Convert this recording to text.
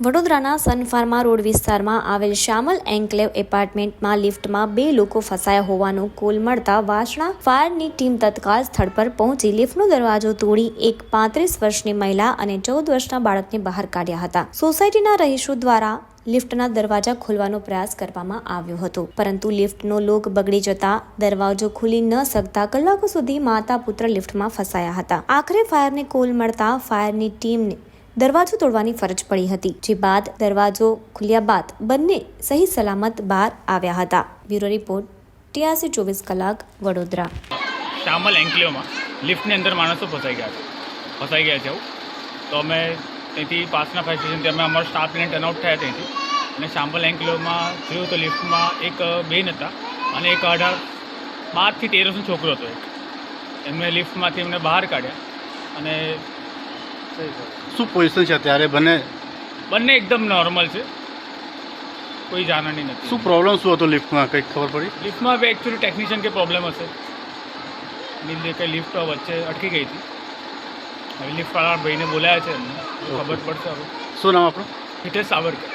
વડોદરાના સનફાર્મા રોડ વિસ્તારમાં આવેલ શામલ એન્કલેવ એપાર્ટમેન્ટમાં લિફ્ટમાં 2 લોકો ફસાયા હોવાનું કોલ મળતા વાસણા ફાયરની ટીમ તત્કાળ સ્થળ પર પહોંચી લિફ્ટનો દરવાજો તોડી એક 35 વર્ષની મહિલા અને 14 વર્ષના બાળકને બહાર કાઢ્યા હતા. સોસાયટીના રહીશો દ્વારા લિફ્ટના દરવાજા ખોલવાનો પ્રયાસ કરવામાં આવ્યો હતો, પરંતુ લિફ્ટનો લોક બગડી જતા દરવાજો ખુલી ન શકતા કલાકો સુધી માતા પુત્ર લિફ્ટમાં ફસાયા હતા. આખરે ફાયરને કોલ મળતા ફાયરની ટીમને દરવાજો તોડવાની ફરજ પડી હતી, જે બાદ દરવાજો ખુલ્યા બાદ બંને સહી સલામત બહાર આવ્યા હતા. બ્યુરો રિપોર્ટ TRC 24 કલાક વડોદરા. શામલ એન્કલેવમાં લિફ્ટની અંદર માણસો ફસાઈ ગયા છે. તો અમે ત્યાંથી પાસના ફાયર સ્ટેશનથી અમે અમારો સ્ટાફ લઈને ટર્ન આઉટ થયા ત્યાંથી, અને શામલ એન્કલેવમાં જોયું તો લિફ્ટમાં એક બેન હતા અને એક 12 થી 13 વર્ષનો છોકરો હતો. એમને લિફ્ટમાંથી એમને બહાર કાઢ્યા અને શું પોઝિશન છે અત્યારે? બંને એકદમ નોર્મલ છે, કોઈ જાણવાની નથી. શું પ્રોબ્લેમ શું હતો લિફ્ટમાં, કંઈક ખબર પડી? લિફ્ટમાં હવે એકચ્યુઅલી ટેકનિશિયન કે પ્રોબ્લેમ હશે, કંઈ લિફ્ટ વચ્ચે અટકી ગઈ હતી. હવે લિફ્ટવાળા ભાઈને બોલાયા છે, એમને ખબર પડશે. હવે શું નામ આપણું? હિતેશ સાવરકર.